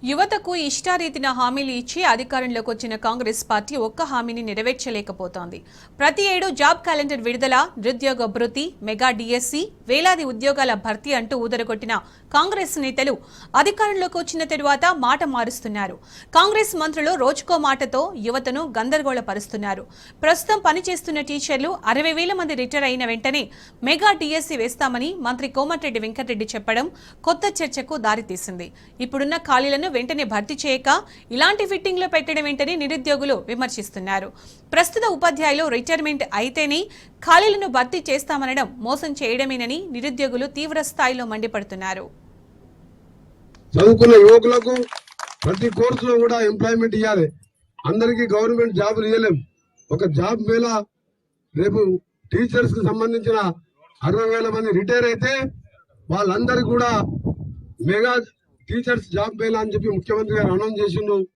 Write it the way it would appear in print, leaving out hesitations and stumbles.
యువతకు ఇష్టారీతిన హామీలు ఇచ్చి అధికారంలోకి వచ్చిన కాంగ్రెస్ పార్టీ ఒక్క హామీని నెరవేర్చలేకపోతోంది. ప్రతి ఏడు జాబ్ క్యాలెండర్ విడుదల, నిరుద్యోగ భృతి, మెగా డిఎస్సి, వేలాది ఉద్యోగాల భర్తీ అంటూ ఊదరగొట్టిన కాంగ్రెస్ నేతలు అధికారంలోకి వచ్చిన తరువాత మాట మారుస్తున్నారు. కాంగ్రెస్ మంత్రులు రోజుకో మాటతో యువతను గందరగోళపరుస్తున్నారు. ప్రస్తుతం పనిచేస్తున్న టీచర్లు 60,000 మంది రిటైర్ అయిన వెంటనే మెగా డిఎస్సి వేస్తామని మంత్రి కోమటిరెడ్డి వెంకటరెడ్డి చెప్పడం కొత్త చర్చకు దారితీసింది. ఇప్పుడున్న ఖాళీలను వెంటనే భర్తీ చేయక ఇలాంటి ఫిట్టింగ్లో పెట్టడం వెంటనే నిరుద్యోగులు విమర్శిస్తున్నారు. ప్రస్తుత ఉపాధ్యాయులు రిటైర్మెంట్ అయితేనే ఖాళీలను భర్తీ చేస్తామనడం మోసం చేయడమేనని నిరుద్యోగులు తీవ్ర స్థాయిలో మండిపడుతున్నారు. చదువుకున్న యువకులకు ప్రతి కోర్సులో కూడా ఎంప్లాయ్మెంట్ ఇవ్వాలి. అందరికీ గవర్నమెంట్ జాబులు ఇవ్వలేం. ఒక జాబ్ మేళ రేపు టీచర్స్ కి సంబంధించిన 60,000 మంది రిటైర్ అయితే వాళ్ళందరికీ కూడా మెగా టీచర్స్ జాబ్ మేళ అని చెప్పి ముఖ్యమంత్రి గారు అనౌన్స్ చేసిండు.